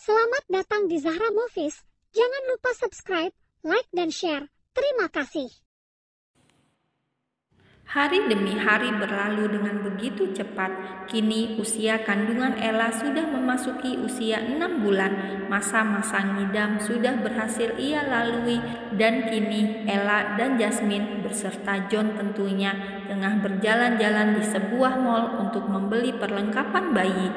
Selamat datang di Zahra Movies. Jangan lupa subscribe, like, dan share. Terima kasih. Hari demi hari berlalu dengan begitu cepat. Kini usia kandungan Ella sudah memasuki usia 6 bulan. Masa-masa ngidam sudah berhasil ia lalui dan kini Ella dan Jasmine beserta John tentunya tengah berjalan-jalan di sebuah mall untuk membeli perlengkapan bayi.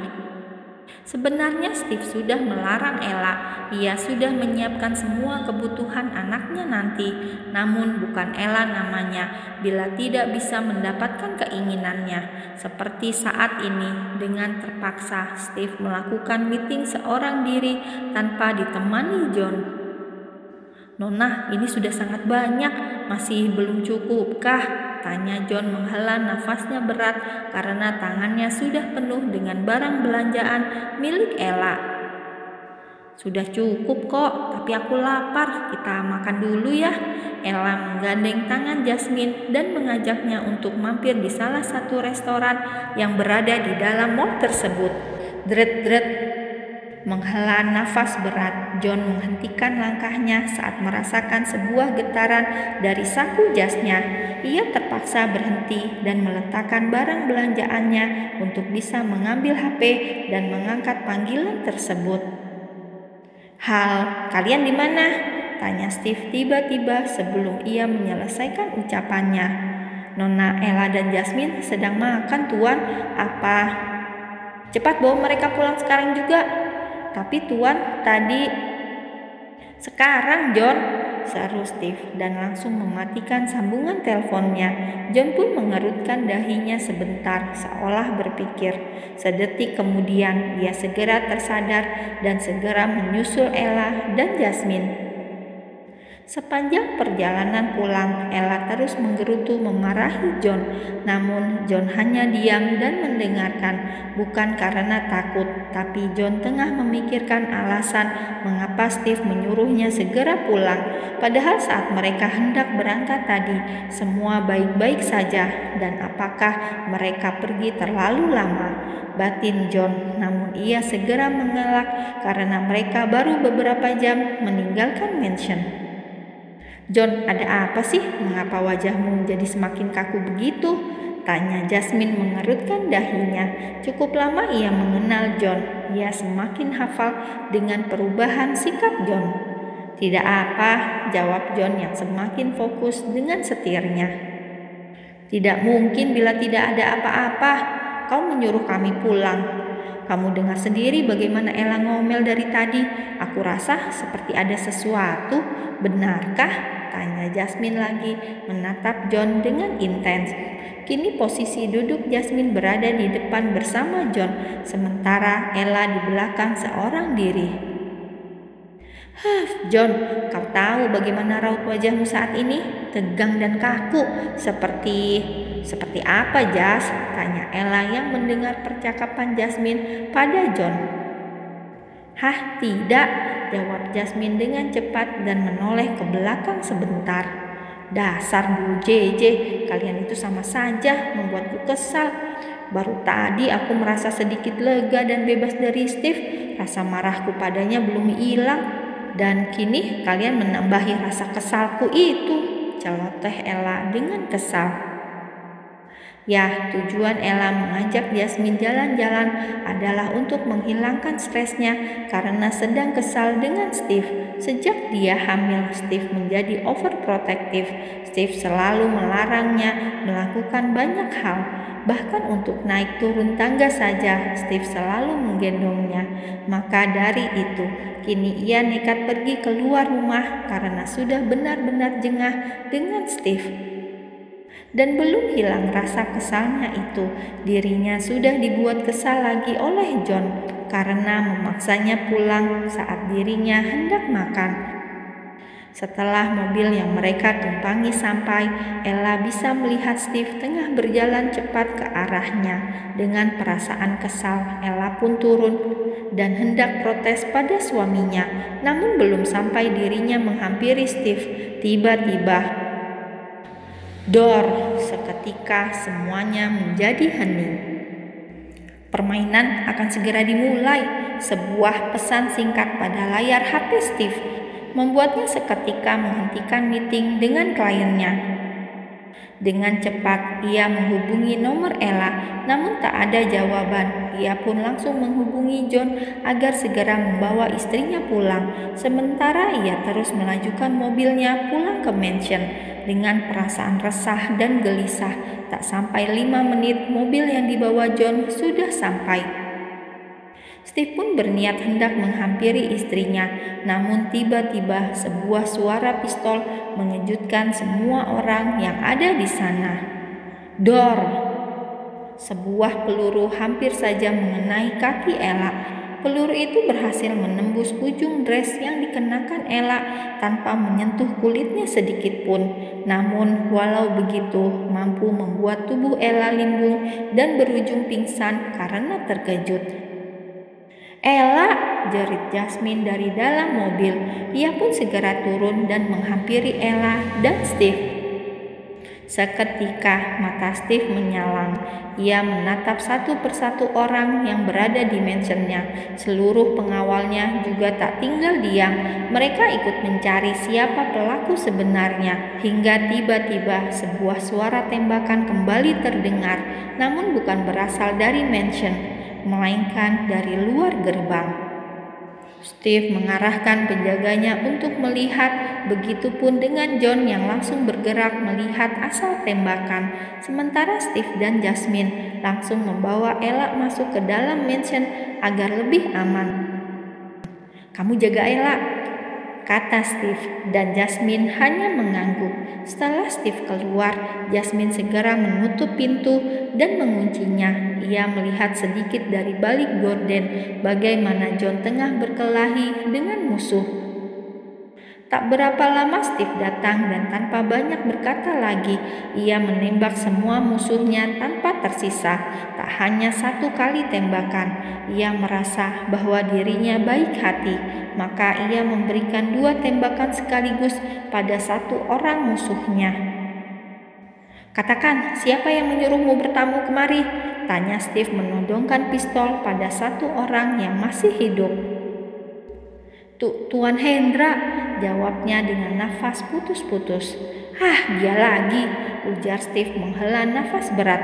Sebenarnya Steve sudah melarang Ella. Ia sudah menyiapkan semua kebutuhan anaknya nanti. Namun bukan Ella namanya bila tidak bisa mendapatkan keinginannya. Seperti saat ini, dengan terpaksa Steve melakukan meeting seorang diri tanpa ditemani John. "Nona, ini sudah sangat banyak. Masih belum cukupkah?" tanya John menghela nafasnya berat karena tangannya sudah penuh dengan barang belanjaan milik Ella. "Sudah cukup kok, tapi aku lapar. Kita makan dulu ya." Ella menggandeng tangan Jasmine dan mengajaknya untuk mampir di salah satu restoran yang berada di dalam mall tersebut. Dret-dret. Menghela nafas berat, John menghentikan langkahnya saat merasakan sebuah getaran dari saku jasnya. Ia terpaksa berhenti dan meletakkan barang belanjaannya untuk bisa mengambil HP dan mengangkat panggilan tersebut. "Hal, kalian di mana?" tanya Steve tiba-tiba sebelum ia menyelesaikan ucapannya. "Nona, Ella dan Jasmine sedang makan, Tuan." "Apa? Cepat bawa mereka pulang sekarang juga." "Tapi Tuan, tadi..." "Sekarang, John," seru Steve dan langsung mematikan sambungan teleponnya. John pun mengerutkan dahinya sebentar seolah berpikir. Sedetik kemudian ia segera tersadar dan segera menyusul Ella dan Jasmine. Sepanjang perjalanan pulang, Ella terus menggerutu memarahi John. Namun John hanya diam dan mendengarkan, bukan karena takut, tapi John tengah memikirkan alasan mengapa Steve menyuruhnya segera pulang. Padahal saat mereka hendak berangkat tadi, semua baik-baik saja, dan apakah mereka pergi terlalu lama? Batin John, namun ia segera mengelak karena mereka baru beberapa jam meninggalkan mansion. "John, ada apa sih? Mengapa wajahmu jadi semakin kaku begitu?" tanya Jasmine mengerutkan dahinya. Cukup lama ia mengenal John, ia semakin hafal dengan perubahan sikap John. "Tidak apa," jawab John yang semakin fokus dengan setirnya. "Tidak mungkin bila tidak ada apa-apa. Kau menyuruh kami pulang. Kamu dengar sendiri bagaimana Ella ngomel dari tadi. Aku rasa seperti ada sesuatu. Benarkah?" tanya Jasmine lagi menatap John dengan intens. Kini posisi duduk Jasmine berada di depan bersama John, sementara Ella di belakang seorang diri. "John, kau tahu bagaimana raut wajahmu saat ini? Tegang dan kaku. Seperti apa, Jas?" tanya Ella yang mendengar percakapan Jasmine pada John. Tidak," jawab Jasmine dengan cepat dan menoleh ke belakang sebentar. "Dasar Bu JJ, kalian itu sama saja membuatku kesal. Baru tadi aku merasa sedikit lega dan bebas dari Steve. Rasa marahku padanya belum hilang. Dan kini kalian menambahi rasa kesalku itu," celoteh Ella dengan kesal. Ya, tujuan Ella mengajak Jasmine jalan-jalan adalah untuk menghilangkan stresnya karena sedang kesal dengan Steve. Sejak dia hamil, Steve menjadi overprotective. Steve selalu melarangnya melakukan banyak hal. Bahkan untuk naik turun tangga saja, Steve selalu menggendongnya. Maka dari itu, kini ia nekat pergi keluar rumah karena sudah benar-benar jengah dengan Steve. Dan belum hilang rasa kesalnya itu, dirinya sudah dibuat kesal lagi oleh John karena memaksanya pulang saat dirinya hendak makan. Setelah mobil yang mereka tumpangi sampai, Ella bisa melihat Steve tengah berjalan cepat ke arahnya. Dengan perasaan kesal, Ella pun turun dan hendak protes pada suaminya. Namun belum sampai dirinya menghampiri Steve, tiba-tiba seketika semuanya menjadi hening. Permainan akan segera dimulai. Sebuah pesan singkat pada layar HP Steve membuatnya seketika menghentikan meeting dengan kliennya. Dengan cepat ia menghubungi nomor Ella, namun tak ada jawaban. Ia pun langsung menghubungi John agar segera membawa istrinya pulang. Sementara ia terus melajukan mobilnya pulang ke mansion dengan perasaan resah dan gelisah. Tak sampai 5 menit mobil yang dibawa John sudah sampai. Steve pun berniat hendak menghampiri istrinya, namun tiba-tiba sebuah suara pistol mengejutkan semua orang yang ada di sana. Dor! Sebuah peluru hampir saja mengenai kaki Ella. Peluru itu berhasil menembus ujung dress yang dikenakan Ella tanpa menyentuh kulitnya sedikit pun. Namun walau begitu mampu membuat tubuh Ella limbung dan berujung pingsan karena terkejut. Ella, jerit Jasmine dari dalam mobil. Ia pun segera turun dan menghampiri Ella dan Steve. Seketika mata Steve menyalang. Ia menatap satu persatu orang yang berada di mansionnya. Seluruh pengawalnya juga tak tinggal diam. Mereka ikut mencari siapa pelaku sebenarnya. Hingga tiba-tiba sebuah suara tembakan kembali terdengar, namun bukan berasal dari mansion, melainkan dari luar gerbang. Steve mengarahkan penjaganya untuk melihat, begitupun dengan John yang langsung bergerak melihat asal tembakan. Sementara Steve dan Jasmine langsung membawa Ella masuk ke dalam mansion agar lebih aman. "Kamu jaga Ella," kata Steve, dan Jasmine hanya mengangguk. Setelah Steve keluar, Jasmine segera menutup pintu dan menguncinya. Ia melihat sedikit dari balik gorden bagaimana John tengah berkelahi dengan musuh. Tak berapa lama Steve datang dan tanpa banyak berkata lagi, ia menembak semua musuhnya tanpa tersisa. Tak hanya satu kali tembakan, ia merasa bahwa dirinya baik hati, maka ia memberikan 2 tembakan sekaligus pada satu orang musuhnya. "Katakan, siapa yang menyuruhmu bertamu kemari?" tanya Steve menodongkan pistol pada satu orang yang masih hidup. Tuan Hendra," jawabnya dengan nafas putus-putus. Dia lagi," ujar Steve menghela nafas berat.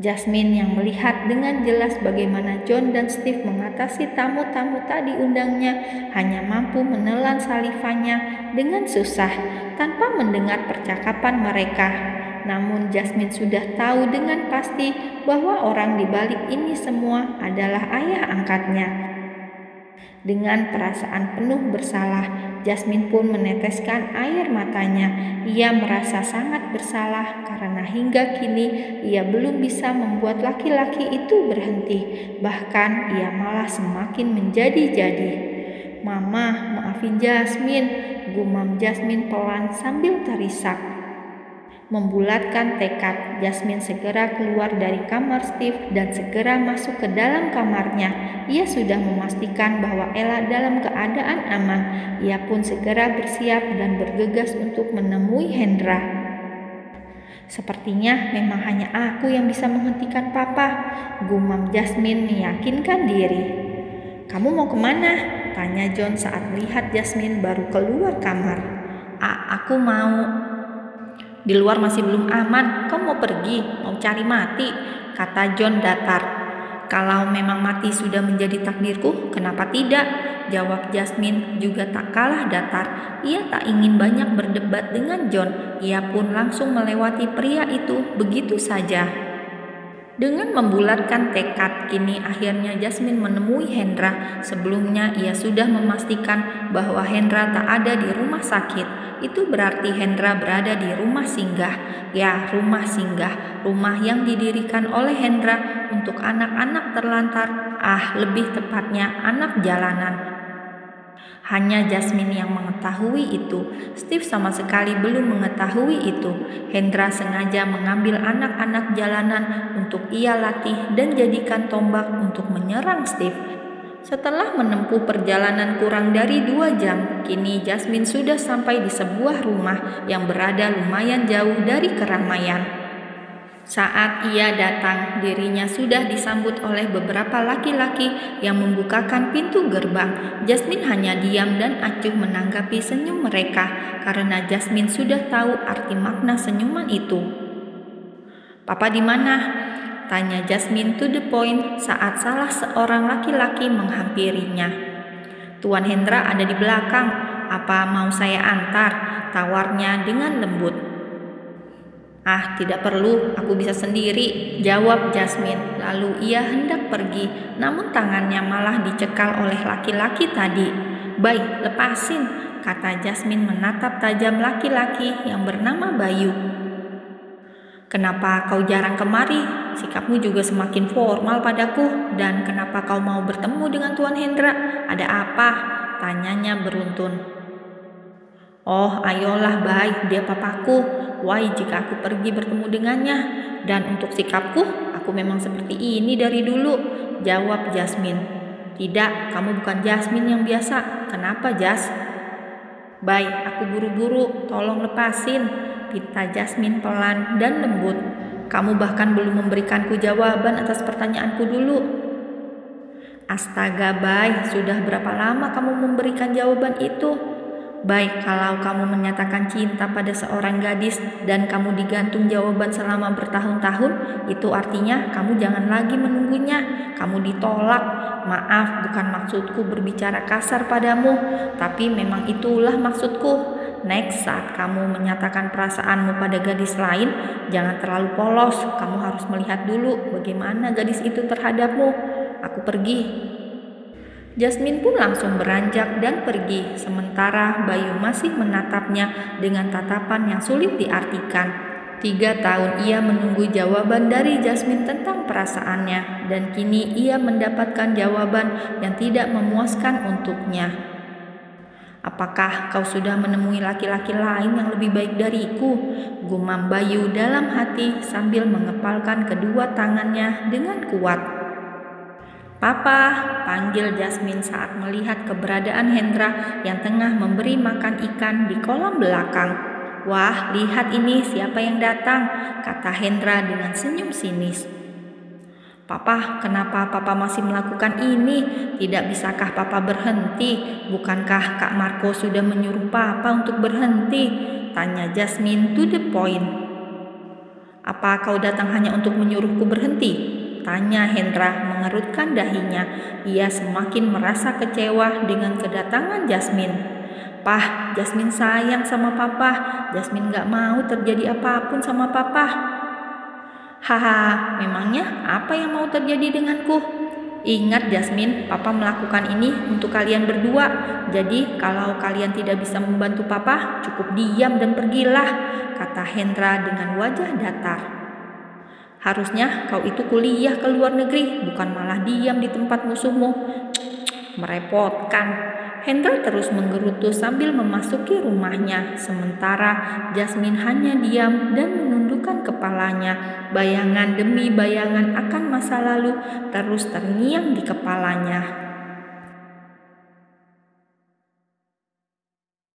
Jasmine yang melihat dengan jelas bagaimana John dan Steve mengatasi tamu-tamu tak diundangnya hanya mampu menelan salivanya dengan susah tanpa mendengar percakapan mereka. Namun Jasmine sudah tahu dengan pasti bahwa orang di balik ini semua adalah ayah angkatnya. Dengan perasaan penuh bersalah, Jasmine pun meneteskan air matanya. Ia merasa sangat bersalah karena hingga kini ia belum bisa membuat laki-laki itu berhenti. Bahkan ia malah semakin menjadi-jadi. "Mama, maafin Jasmine," gumam Jasmine pelan sambil terisak. Membulatkan tekad, Jasmine segera keluar dari kamar Steve dan segera masuk ke dalam kamarnya. Ia sudah memastikan bahwa Ella dalam keadaan aman. Ia pun segera bersiap dan bergegas untuk menemui Hendra. "Sepertinya memang hanya aku yang bisa menghentikan Papa," gumam Jasmine meyakinkan diri. "Kamu mau kemana?" tanya John saat melihat Jasmine baru keluar kamar. Aku mau..." "Di luar masih belum aman, kau mau pergi, mau cari mati," kata John datar. "Kalau memang mati sudah menjadi takdirku, kenapa tidak?" jawab Jasmine juga tak kalah datar. Ia tak ingin banyak berdebat dengan John. Ia pun langsung melewati pria itu begitu saja. Dengan membulatkan tekad, kini akhirnya Jasmine menemui Hendra. Sebelumnya ia sudah memastikan bahwa Hendra tak ada di rumah sakit. Itu berarti Hendra berada di rumah singgah. Ya, rumah singgah, rumah yang didirikan oleh Hendra untuk anak-anak terlantar, lebih tepatnya anak jalanan. Hanya Jasmine yang mengetahui itu. Steve sama sekali belum mengetahui itu. Hendra sengaja mengambil anak-anak jalanan untuk ia latih dan jadikan tombak untuk menyerang Steve. Setelah menempuh perjalanan kurang dari 2 jam, kini Jasmine sudah sampai di sebuah rumah yang berada lumayan jauh dari keramaian. Saat ia datang, dirinya sudah disambut oleh beberapa laki-laki yang membukakan pintu gerbang. Jasmine hanya diam dan acuh menanggapi senyum mereka, karena Jasmine sudah tahu arti makna senyuman itu. "Papa di mana?" tanya Jasmine to the point saat salah seorang laki-laki menghampirinya. "Tuan Hendra ada di belakang. Apa mau saya antar?" tawarnya dengan lembut. "Ah, tidak perlu, aku bisa sendiri," jawab Jasmine. Lalu ia hendak pergi, namun tangannya malah dicekal oleh laki-laki tadi. "Baik, lepasin," kata Jasmine menatap tajam laki-laki yang bernama Bayu. "Kenapa kau jarang kemari? Sikapmu juga semakin formal padaku. Dan kenapa kau mau bertemu dengan Tuan Hendra? Ada apa?" tanyanya beruntun. "Oh, ayolah Bay, dia papaku. Why jika aku pergi bertemu dengannya? Dan untuk sikapku, aku memang seperti ini dari dulu," jawab Jasmine. "Tidak, kamu bukan Jasmine yang biasa. Kenapa, Jas?" "Bay, aku buru-buru, tolong lepasin," pinta Jasmine pelan dan lembut. "Kamu bahkan belum memberikanku jawaban atas pertanyaanku dulu." "Astaga, Bay, sudah berapa lama kamu memberikan jawaban itu?" "Baik, kalau kamu menyatakan cinta pada seorang gadis dan kamu digantung jawaban selama bertahun-tahun, itu artinya kamu jangan lagi menunggunya. Kamu ditolak. Maaf, bukan maksudku berbicara kasar padamu, tapi memang itulah maksudku. Next, saat kamu menyatakan perasaanmu pada gadis lain, jangan terlalu polos. Kamu harus melihat dulu bagaimana gadis itu terhadapmu. Aku pergi." Jasmine pun langsung beranjak dan pergi, sementara Bayu masih menatapnya dengan tatapan yang sulit diartikan. 3 tahun ia menunggu jawaban dari Jasmine tentang perasaannya, dan kini ia mendapatkan jawaban yang tidak memuaskan untuknya. "Apakah kau sudah menemui laki-laki lain yang lebih baik dariku?" gumam Bayu dalam hati sambil mengepalkan kedua tangannya dengan kuat. "Papa," panggil Jasmine saat melihat keberadaan Hendra yang tengah memberi makan ikan di kolam belakang. "Wah, lihat ini siapa yang datang," kata Hendra dengan senyum sinis. "Papa, kenapa Papa masih melakukan ini? Tidak bisakah Papa berhenti? Bukankah Kak Marco sudah menyuruh Papa untuk berhenti?" tanya Jasmine to the point. "Apa kau datang hanya untuk menyuruhku berhenti?" tanya Hendra mengerutkan dahinya. Ia semakin merasa kecewa dengan kedatangan Jasmine. "Pah, Jasmine sayang sama Papa. Jasmine gak mau terjadi apapun sama Papa." "Haha, memangnya apa yang mau terjadi denganku? Ingat Jasmine, Papa melakukan ini untuk kalian berdua. Jadi kalau kalian tidak bisa membantu Papa, cukup diam dan pergilah," kata Hendra dengan wajah datar. "Harusnya kau itu kuliah ke luar negeri, bukan malah diam di tempat musuhmu. Merepotkan." Hendra terus menggerutu sambil memasuki rumahnya, sementara Jasmine hanya diam dan menundukkan kepalanya. Bayangan demi bayangan akan masa lalu terus terngiang di kepalanya.